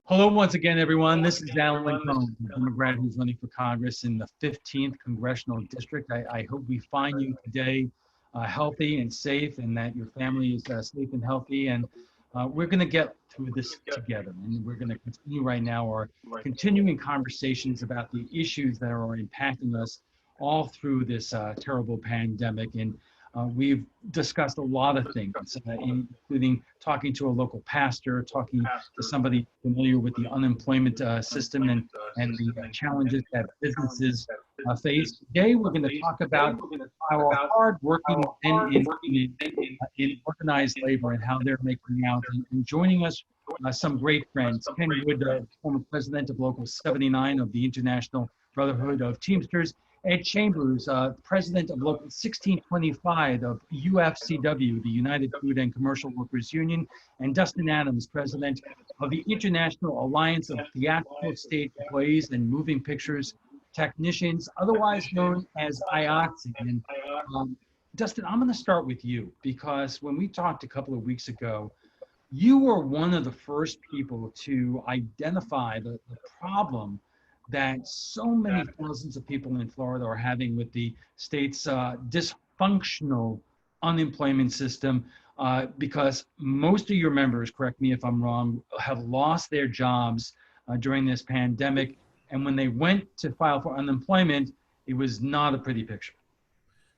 Hello once again, everyone. This is Alan Cohn, a Democrat who's running for Congress in the 15th Congressional District. I hope we find you today healthy and safe, and that your family is safe and healthy. And we're going to get through this together. And we're going to continue right now our continuing conversations about the issues that are impacting us all through this terrible pandemic. And we've discussed a lot of things, including talking to a local pastor, talking to somebody familiar with the unemployment system and the challenges that businesses face. Today, we're going to talk about our hard-working men in organized labor and how they're making out. And joining us, some great friends. Ken Wood, former president of Local 79 of the International Brotherhood of Teamsters. Ed Chambers, president of Local 1625 of UFCW, the United Food and Commercial Workers Union, and Dustin Adams, president of the International Alliance of Theatrical Stage Employees and Moving Pictures Technicians, otherwise known as IATSE. And Dustin, I'm going to start with you, because when we talked a couple of weeks ago, you were one of the first people to identify the problem that so many thousands of people in Florida are having with the state's dysfunctional unemployment system, because most of your members, correct me if I'm wrong, have lost their jobs during this pandemic. And when they went to file for unemployment, it was not a pretty picture.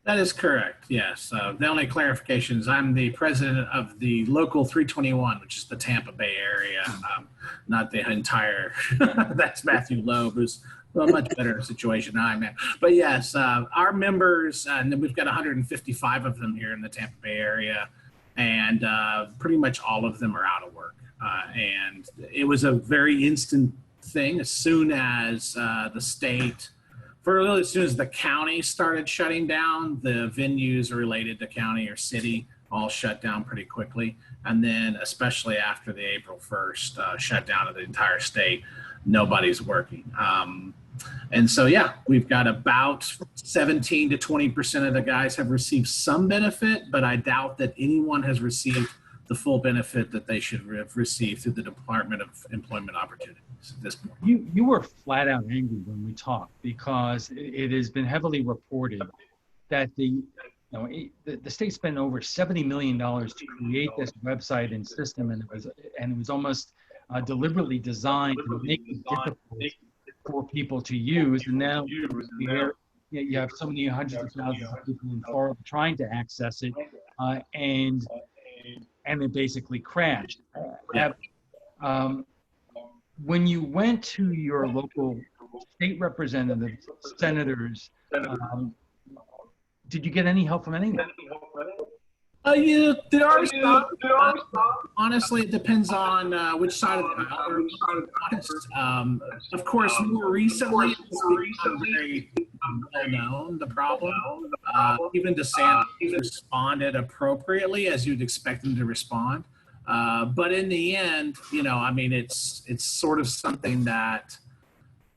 That is correct, yes. The only clarification is I'm the president of the Local 321, which is the Tampa Bay area, not the entire, that's Matthew Loeb, who's a much better situation than I'm in. But yes, our members, and we've got 155 of them here in the Tampa Bay area, and pretty much all of them are out of work. And it was a very instant thing. As soon as the state, as soon as the county started shutting down, the venues related to county or city all shut down pretty quickly. And then especially after the April 1st shutdown of the entire state, nobody's working. And so, yeah, we've got about 17 to 20% of the guys have received some benefit, but I doubt that anyone has received the full benefit that they should have received through the Department of Employment Opportunities at this point. You were flat out angry when we talked, because it has been heavily reported that the state spent over $70 million to create this website and system, and it was almost deliberately designed to make it difficult for people to use. And now you have so many hundreds of thousands of people in Florida trying to access it, and it basically crashed. When you went to your local state representatives, senators, did you get any help from anyone? Yeah, there are some. Honestly, it depends on which side of the aisle. Of course, more recently, it's become very well known, the problem. Even DeSantis responded appropriately as you'd expect him to respond. But in the end, it's sort of something that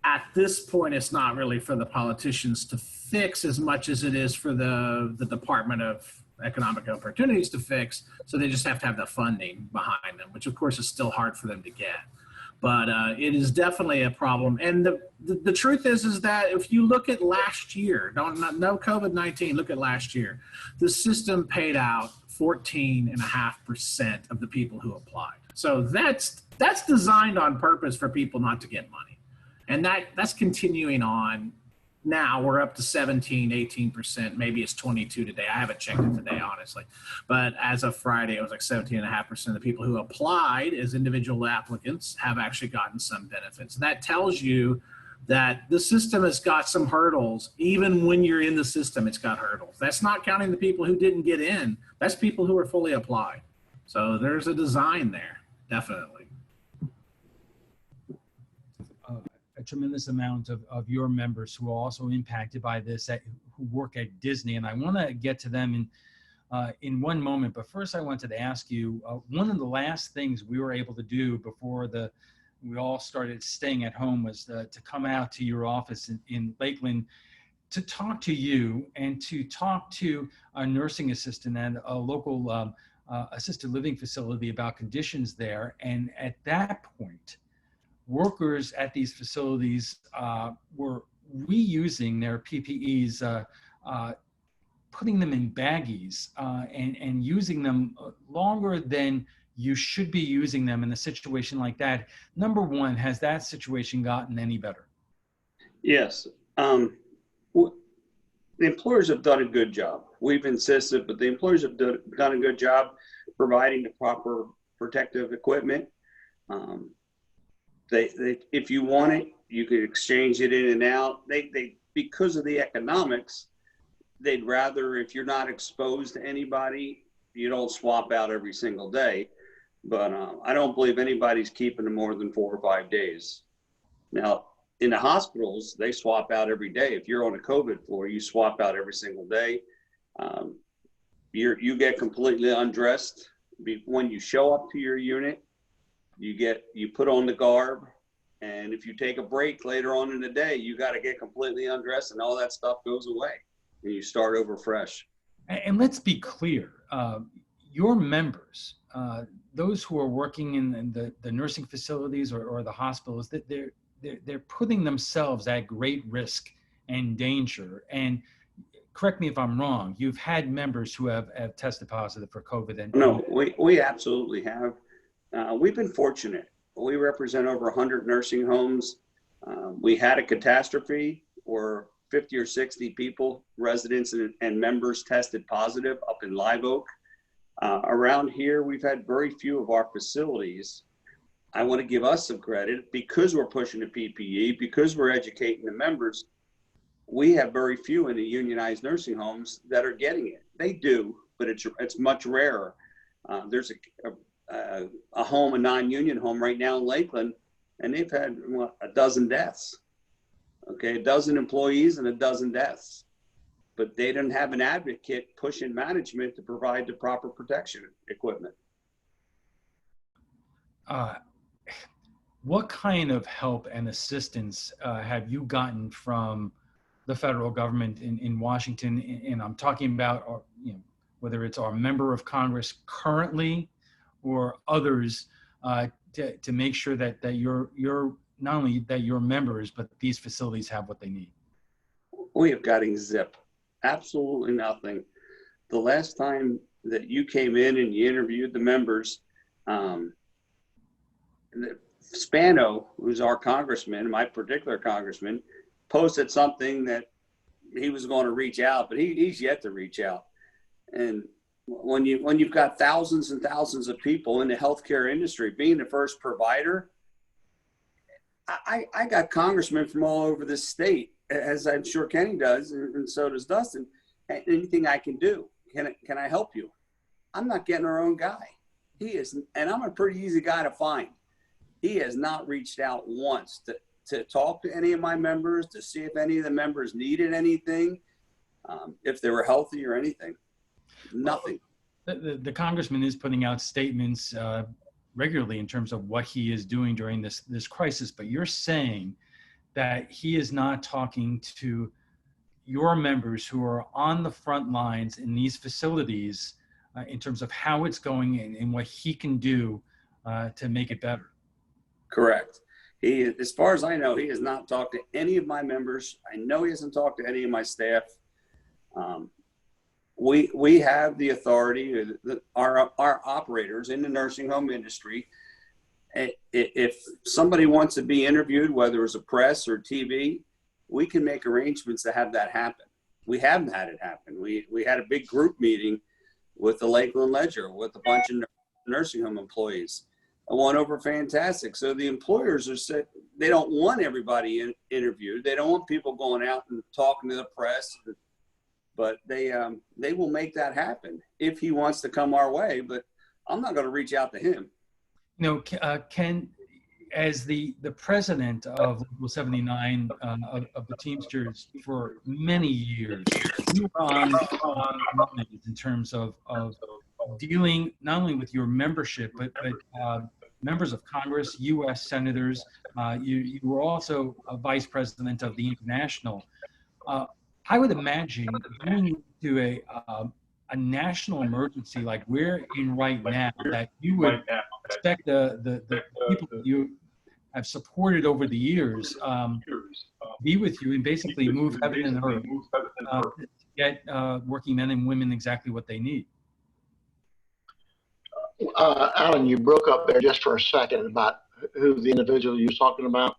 at this point, it's not really for the politicians to fix as much as it is for the Department of Economic Opportunities to fix. So they just have to have the funding behind them, which of course is still hard for them to get. But it is definitely a problem. And the truth is that if you look at last year, no COVID-19, look at last year, the system paid out 14.5% of the people who applied. So that's designed on purpose for people not to get money. And that's continuing on. Now we're up to 17, 18%. Maybe it's 22 today. I haven't checked it today, honestly. But as of Friday, it was like 17.5% of the people who applied as individual applicants have actually gotten some benefits. That tells you that the system has got some hurdles. Even when you're in the system, it's got hurdles. That's not counting the people who didn't get in. That's people who are fully applied. So there's a design there, definitely. A tremendous amount of your members who are also impacted by this, who work at Disney, and I want to get to them in one moment. But first, I wanted to ask you, one of the last things we were able to do before we all started staying at home was to come out to your office in Lakeland to talk to you and to talk to a nursing assistant and a local assisted living facility about conditions there. And at that point, workers at these facilities were reusing their PPEs, putting them in baggies and using them longer than you should be using them in a situation like that. Number one, has that situation gotten any better? Yes. The employers have done a good job. We've insisted, but the employers have done a good job providing the proper protective equipment. If you want it, you can exchange it in and out. They because of the economics, they'd rather, if you're not exposed to anybody, you don't swap out every single day. But I don't believe anybody's keeping them more than 4 or 5 days. Now, in the hospitals, they swap out every day. If you're on a COVID floor, you swap out every single day. You get completely undressed. When you show up to your unit, you put on the garb. And if you take a break later on in the day, you got to get completely undressed and all that stuff goes away and you start over fresh. And let's be clear, your members, those who are working in the nursing facilities or the hospitals, that they're putting themselves at great risk and danger. And correct me if I'm wrong, you've had members who have tested positive for COVID. No, we absolutely have. We've been fortunate. We represent over 100 nursing homes. We had a catastrophe where 50 or 60 people, residents and members tested positive up in Live Oak. Around here, we've had very few of our facilities. I want to give us some credit because we're pushing the PPE, because we're educating the members. We have very few in the unionized nursing homes that are getting it. They do, but it's much rarer. There's a home, a non-union home right now in Lakeland, and they've had a dozen deaths. Okay, a dozen employees and a dozen deaths. But they didn't have an advocate pushing management to provide the proper protection equipment. What kind of help and assistance have you gotten from the federal government in Washington? And I'm talking about, whether it's our member of Congress currently or others, to make sure that you're not only that your members, but these facilities have what they need. We have gotten zip, absolutely nothing. The last time that you came in and you interviewed the members, Spano, who's our congressman, my particular congressman, posted something that he was going to reach out, but he's yet to reach out. And when you've got thousands and thousands of people in the healthcare industry, being the first provider, I got congressmen from all over this state, as I'm sure Kenny does, and so does Dustin. Anything I can do, can I help you? I'm not getting our own guy. He is, and I'm a pretty easy guy to find. He has not reached out once to talk to any of my members, to see if any of the members needed anything, if they were healthy or anything. Nothing. The congressman is putting out statements regularly in terms of what he is doing during this crisis, but you're saying that he is not talking to your members who are on the front lines in these facilities in terms of how it's going and what he can do to make it better. Correct. He, as far as I know, he has not talked to any of my members. I know he hasn't talked to any of my staff. We have the authority, our operators in the nursing home industry. If somebody wants to be interviewed, whether it's a press or TV, we can make arrangements to have that happen. We haven't had it happen. We had a big group meeting with the Lakeland Ledger with a bunch of nursing home employees. It went over fantastic. So the employers are said they don't want everybody interviewed. They don't want people going out and talking to the press, but they will make that happen if he wants to come our way. But I'm not going to reach out to him. Ken, as the president of Local 79 of the Teamsters for many years, you were on in terms of dealing not only with your membership, but members of Congress, U.S. senators. You were also a vice president of the International. I would imagine going into a national emergency like we're in right now, that you would expect the people you have supported over the years be with you and basically move heaven and earth to get working men and women exactly what they need. Alan, you broke up there just for a second about who the individual you was talking about.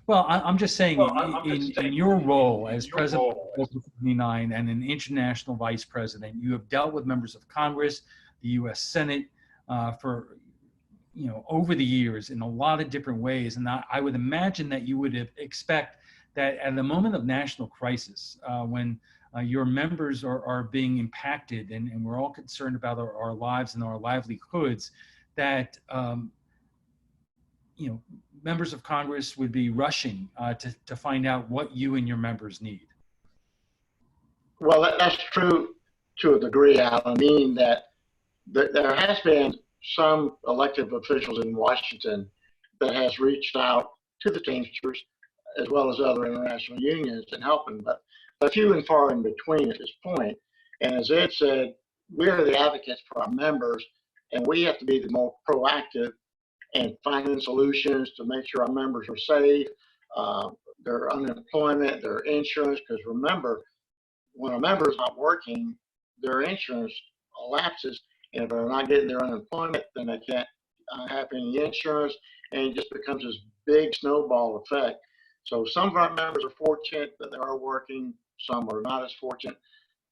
Well, I'm just saying, in your role as president of Local 79 and an international vice president, you have dealt with members of Congress, the U.S. Senate, for over the years in a lot of different ways. And I would imagine that you would expect that at the moment of national crisis, when your members are being impacted and we're all concerned about our lives and our livelihoods, that members of Congress would be rushing to find out what you and your members need. Well, that's true to a degree, Alan, meaning that there has been some elected officials in Washington that has reached out to the Teamsters as well as other international unions and helping, but few and far in between at this point. And as Ed said, we're the advocates for our members, and we have to be the more proactive and finding solutions to make sure our members are safe, their unemployment, their insurance, because remember, when a member is not working, their insurance lapses, and if they're not getting their unemployment, then they can't have any insurance, and it just becomes this big snowball effect. So some of our members are fortunate that they are working, some are not as fortunate.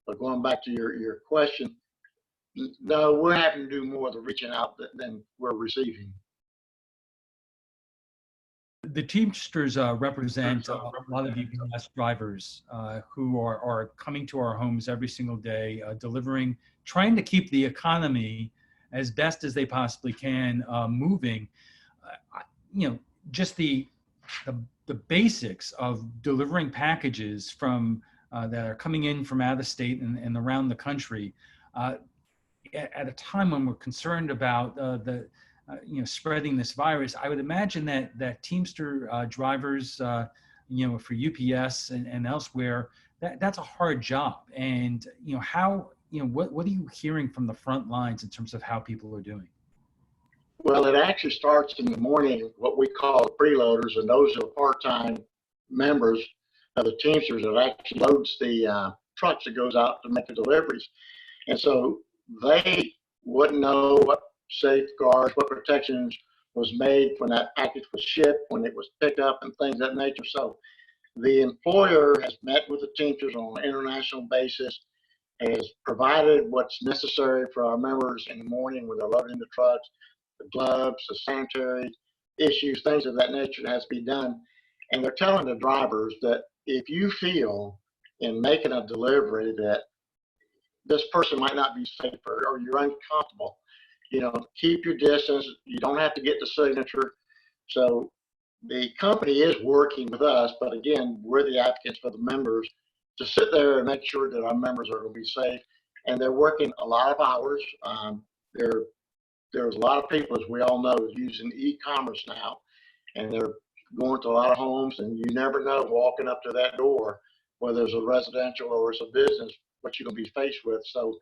But going back to your question, no, we're having to do more of the reaching out than we're receiving. The Teamsters represent a lot of UPS drivers who are coming to our homes every single day, delivering, trying to keep the economy as best as they possibly can moving. Just the basics of delivering packages from that are coming in from out of state and around the country at a time when we're concerned about spreading this virus. I would imagine that Teamster drivers, for UPS and elsewhere, that's a hard job. And what are you hearing from the front lines in terms of how people are doing? Well, it actually starts in the morning, what we call the preloaders, and those are part-time members of the Teamsters that actually loads the trucks that goes out to make the deliveries. And so they wouldn't know what safeguards, what protections was made when that package was shipped, when it was picked up, and things of that nature. So the employer has met with the Teamsters on an international basis, has provided what's necessary for our members in the morning when they're loading the trucks, the gloves, the sanitary issues, things of that nature that has to be done. And they're telling the drivers that if you feel in making a delivery that this person might not be safe or you're uncomfortable, keep your distance. You don't have to get the signature. So the company is working with us, but again, we're the advocates for the members to sit there and make sure that our members are going to be safe. And they're working a lot of hours. There's a lot of people, as we all know, using e-commerce now, and they're going to a lot of homes, and you never know walking up to that door, whether it's a residential or it's a business, what you're going to be faced with. So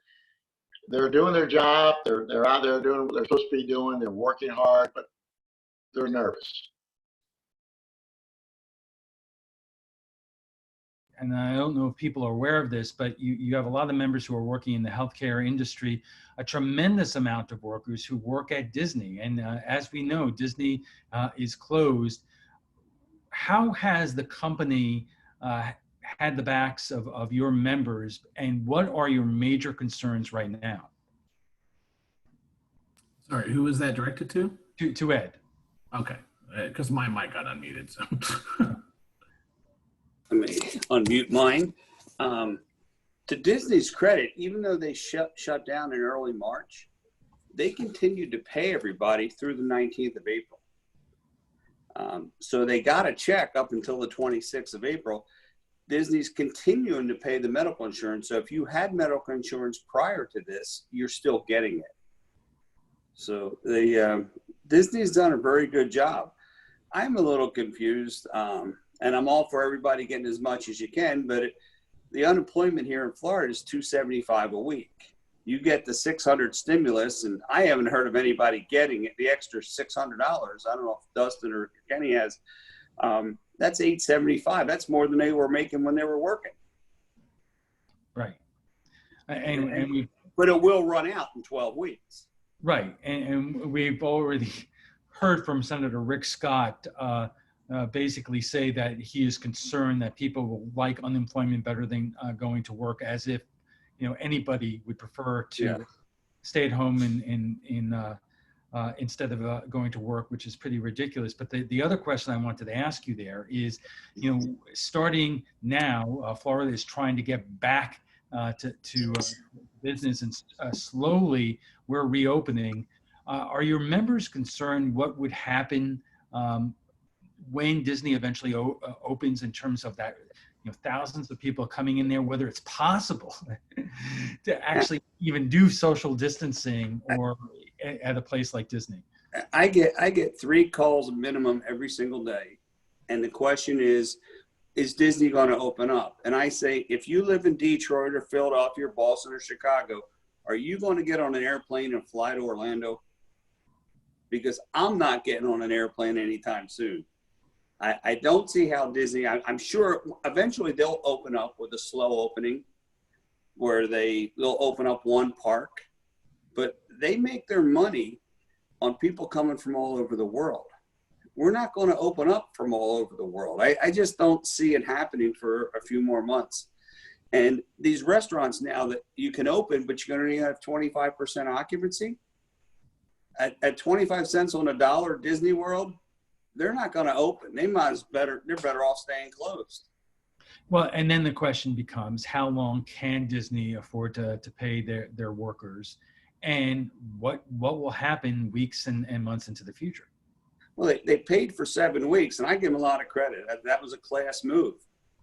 they're doing their job. They're out there doing what they're supposed to be doing. They're working hard, but they're nervous. And I don't know if people are aware of this, but you have a lot of members who are working in the healthcare industry, a tremendous amount of workers who work at Disney. And as we know, Disney is closed. How has the company had the backs of your members, and what are your major concerns right now? Sorry, who was that directed to? To Ed. Okay, because my mic got unmuted. So. Let me unmute mine. To Disney's credit, even though they shut down in early March, they continued to pay everybody through the 19th of April. So they got a check up until the 26th of April. Disney's continuing to pay the medical insurance. So if you had medical insurance prior to this, you're still getting it. So Disney's done a very good job. I'm a little confused, and I'm all for everybody getting as much as you can, but the unemployment here in Florida is $275 a week. you get the 600 stimulus, and I haven't heard of anybody getting it, the extra $600. I don't know if Dustin or Kenny has. That's $875. That's more than they were making when they were working. Right. And we, but it will run out in 12 weeks. Right. And we've already heard from Senator Rick Scott basically say that he is concerned that people will like unemployment better than going to work, as if, you know, anybody would prefer to stay at home instead of going to work, which is pretty ridiculous. But the other question I wanted to ask you there is, you know, starting now, Florida is trying to get back to business, and slowly we're reopening. Are your members concerned what would happen when Disney eventually opens, in terms of that, you know, thousands of people coming in there, whether it's possible to actually even do social distancing or at a place like Disney? I get 3 calls minimum every single day. And the question is Disney going to open up? And I say, if you live in Detroit or Philadelphia or Boston or Chicago, are you going to get on an airplane and fly to Orlando? Because I'm not getting on an airplane anytime soon. I don't see how Disney, I'm sure eventually they'll open up with a slow opening where they'll open up one park, but they make their money on people coming from all over the world. We're not going to open up from all over the world. I just don't see it happening for a few more months. And these restaurants now that you can open, but you're going to only have 25% occupancy. At 25 cents on the dollar, Disney World, they're not going to open. They're better off staying closed. Well, and then the question becomes, how long can Disney afford to pay their workers, and what will happen weeks and months into the future? Well, they paid for 7 weeks, and I give them a lot of credit. That was a class move,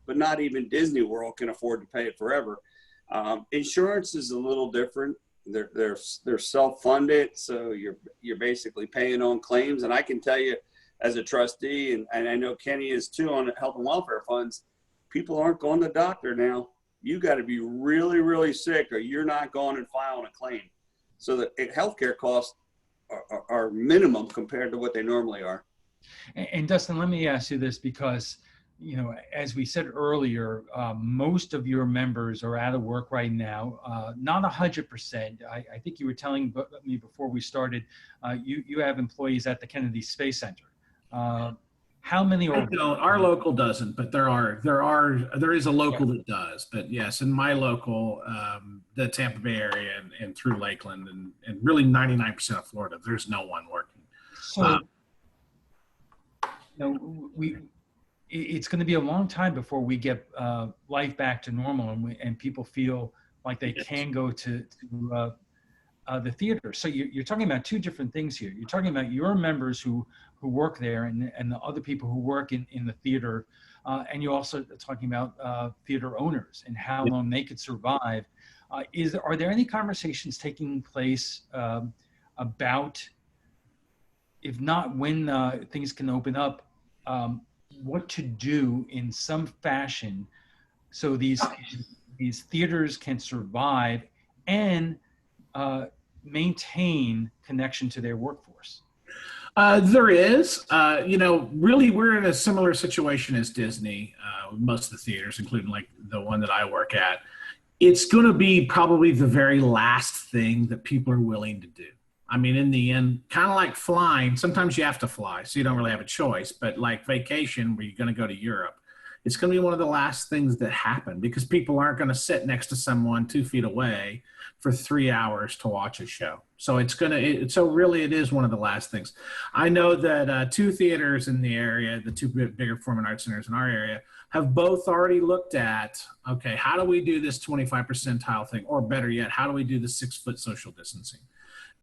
but not even Disney World can afford to pay it forever. Insurance is a little different. They're self-funded, so you're basically paying on claims. And I can tell you, as a trustee, and I know Kenny is too, on health and welfare funds, people aren't going to the doctor now. You got to be really, really sick, or you're not going and filing a claim. So the healthcare costs are minimum compared to what they normally are. And Dustin, let me ask you this, because, you know, as we said earlier, most of your members are out of work right now. Not 100%. I think you were telling me before we started, you have employees at the Kennedy Space Center. How many are? Our local doesn't, but there is a local that does. But yes, in my local, the Tampa Bay area and through Lakeland and really 99% of Florida, there's no one working. So, you know, it's going to be a long time before we get life back to normal, and people feel like they can go to the theater. So you're talking about 2 different things here. You're talking about your members who work there, and the other people who work in the theater, and you're also talking about theater owners and how long they could survive. Are there any conversations taking place about, if not when things can open up, what to do in some fashion so these theaters can survive and maintain connection to their workforce? There is, you know, really we're in a similar situation as Disney, most of the theaters, including like the one that I work at. It's going to be probably the very last thing that people are willing to do. I mean, in the end, kind of like flying, sometimes you have to fly, so you don't really have a choice. But like vacation, where you're going to go to Europe, it's going to be one of the last things that happen, because people aren't going to sit next to someone 2 feet away for 3 hours to watch a show. So so really it is one of the last things. I know that 2 theaters in the area, the 2 bigger performing arts centers in our area, have both already looked at, okay, how do we do this 25 percentile thing? Or better yet, how do we do the 6-foot social distancing?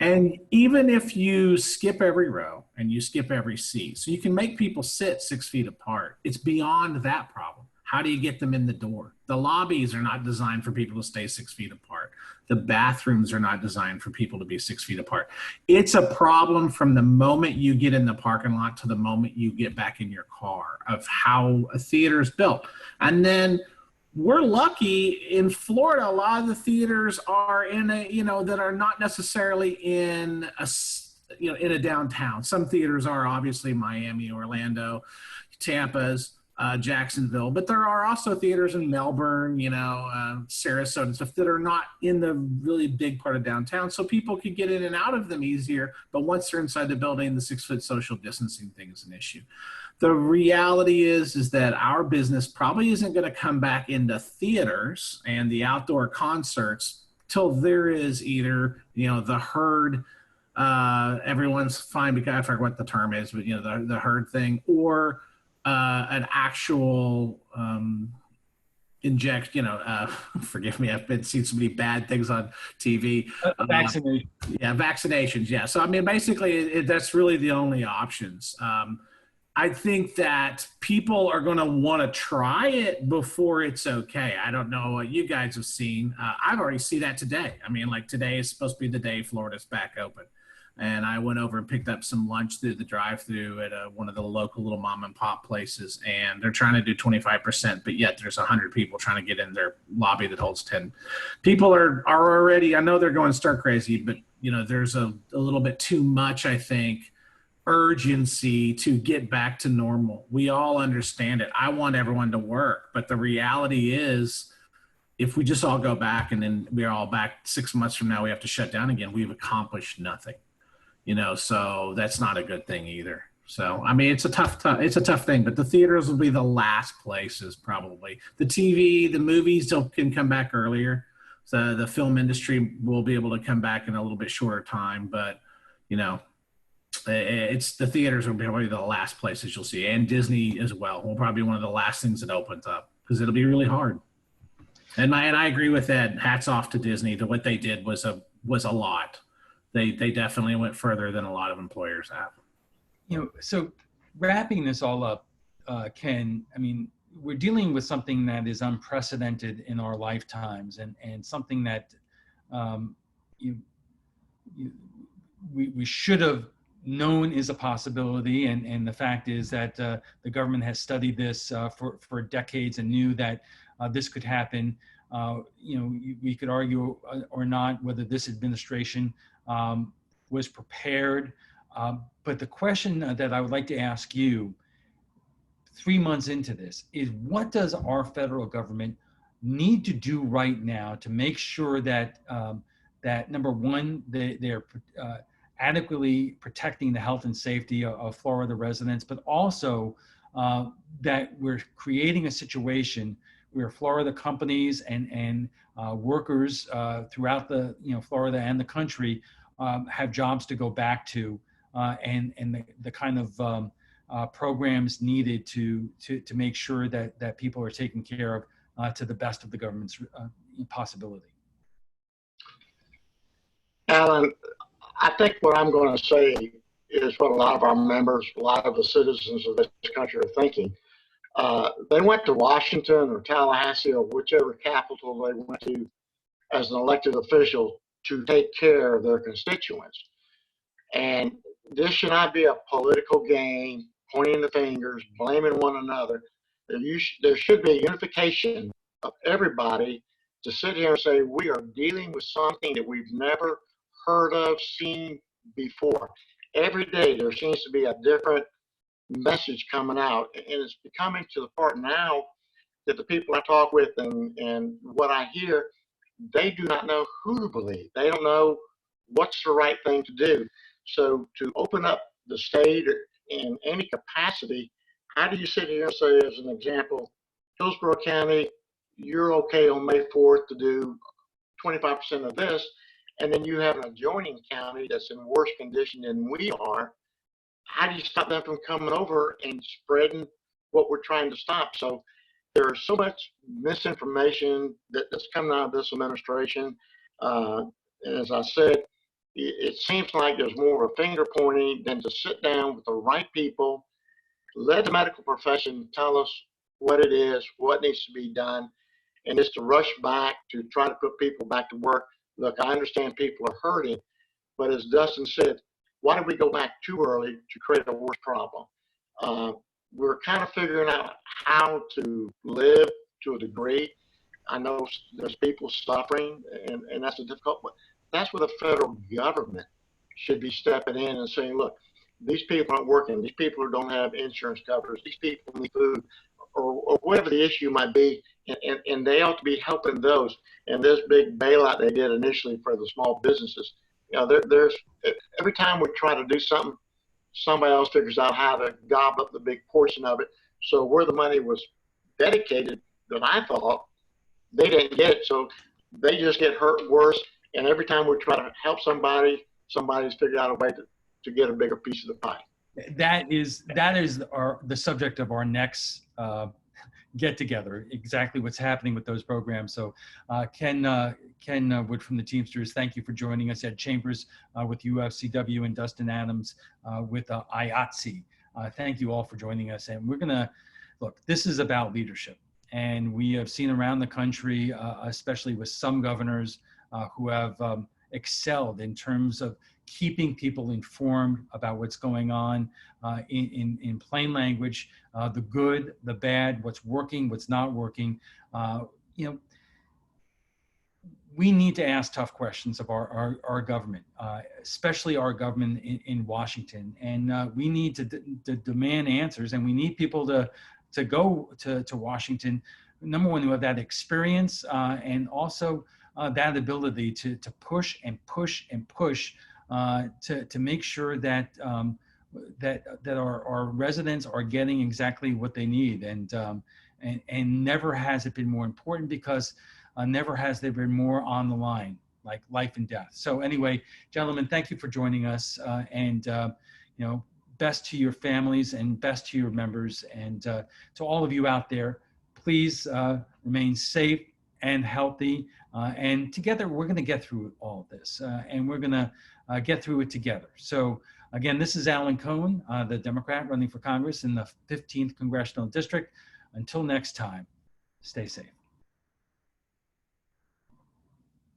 And even if you skip every row and you skip every seat, so you can make people sit 6 feet apart, it's beyond that problem. How do you get them in the door? The lobbies are not designed for people to stay 6 feet apart. The bathrooms are not designed for people to be 6 feet apart. It's a problem from the moment you get in the parking lot to the moment you get back in your car, of how a theater is built. And then we're lucky in Florida. A lot of the theaters are in that are not necessarily in in a downtown. Some theaters are, obviously Miami, Orlando, Tampa's, Jacksonville, but there are also theaters in Melbourne, Sarasota and stuff that are not in the really big part of downtown. So people could get in and out of them easier. But once they're inside the building, the 6-foot social distancing thing is an issue. The reality is that our business probably isn't going to come back into theaters and the outdoor concerts till there is either, the herd, everyone's fine, because I forget what the term is, but the herd thing, or an actual forgive me, I've been seeing so many bad things on TV. Vaccination. Vaccinations. Yeah. So, I mean, basically that's really the only options. I think that people are going to want to try it before it's okay. I don't know what you guys have seen. I've already seen that today. I mean, like, today is supposed to be the day Florida's back open. And I went over and picked up some lunch through the drive-through at one of the local little mom and pop places. And they're trying to do 25%, but yet there's 100 people trying to get in their lobby that holds 10. People are already, I know they're going stir crazy, but there's a little bit too much, I think, urgency to get back to normal. We all understand it. I want everyone to work, but the reality is, if we just all go back and then we're all back 6 months from now, we have to shut down again, we've accomplished nothing. So that's not a good thing either. So, I mean, it's a tough thing, but the theaters will be the last places probably. The TV, the movies can come back earlier. So the film industry will be able to come back in a little bit shorter time, but it's the theaters will be probably the last places you'll see, and Disney as well will probably be one of the last things that opens up, because it'll be really hard. And I agree with Ed. Hats off to Disney. What they did was a lot. They definitely went further than a lot of employers have. So wrapping this all up, Ken, I mean, we're dealing with something that is unprecedented in our lifetimes, and something that we should have known is a possibility. And the fact is that the government has studied this for decades and knew that this could happen. We could argue or not whether this administration was prepared. But the question that I would like to ask you 3 months into this is, what does our federal government need to do right now to make sure that that, number one, they're adequately protecting the health and safety of Florida residents, but also that we're creating a situation where Florida companies and workers throughout the Florida and the country have jobs to go back to, and the kind of programs needed to make sure that people are taken care of to the best of the government's possibility. Alan, I think what I'm going to say is what a lot of our members, a lot of the citizens of this country are thinking. They went to Washington or Tallahassee or whichever capital they went to as an elected official to take care of their constituents. And this should not be a political game, pointing the fingers, blaming one another. There should be a unification of everybody to sit here and say, we are dealing with something that we've never heard of, seen before. Every day there seems to be a different message coming out, and it's becoming to the part now that the people I talk with and what I hear, they do not know who to believe. They don't know what's the right thing to do. So to open up the state in any capacity, how do you sit here and say, as an example, Hillsborough County, you're okay on May 4th to do 25% of this, and then you have an adjoining county that's in worse condition than we are. How do you stop them from coming over and spreading what we're trying to stop? So there's so much misinformation that's coming out of this administration. As I said, it seems like there's more of a finger pointing than to sit down with the right people, let the medical profession tell us what it is, what needs to be done, and just to rush back to try to put people back to work. Look, I understand people are hurting, but as Dustin said, why did we go back too early to create a worse problem? We're kind of figuring out how to live to a degree I know there's people suffering, and that's a difficult, but that's where the federal government should be stepping in and saying, look, these people aren't working. These people don't have insurance coverage. These people need food, or whatever the issue might be, and they ought to be helping those. And this big bailout they did initially for the small businesses, you know, there's every time we try to do something, somebody else figures out how to gobble up the big portion of it. So where the money was dedicated, that I thought, they didn't get it. So they just get hurt worse. And every time we try to help somebody, somebody's figured out a way to get a bigger piece of the pie. That is the subject of our next get together. Exactly what's happening with those programs. So Ken Wood from the Teamsters, thank you for joining us. Ed Chambers with UFCW and Dustin Adams with IATSE. Thank you all for joining us. And we're gonna look. This is about leadership, and we have seen around the country, especially with some governors who have excelled in terms of keeping people informed about what's going on in plain language, the good, the bad, what's working, what's not working. You know, we need to ask tough questions of our government, especially our government in Washington. And we need to demand answers, and we need people to go to Washington, number one, who have that experience and also that ability to push and push and push to make sure that that our residents are getting exactly what they need, and never has it been more important, because never has there been more on the line, like life and death. So anyway, gentlemen, thank you for joining us, and you know, best to your families and best to your members, and to all of you out there, please remain safe and healthy, and together we're going to get through all of this, and we're going to get through it together. So again, this is Alan Cohn, the Democrat running for Congress in the 15th Congressional District. Until next time, stay safe.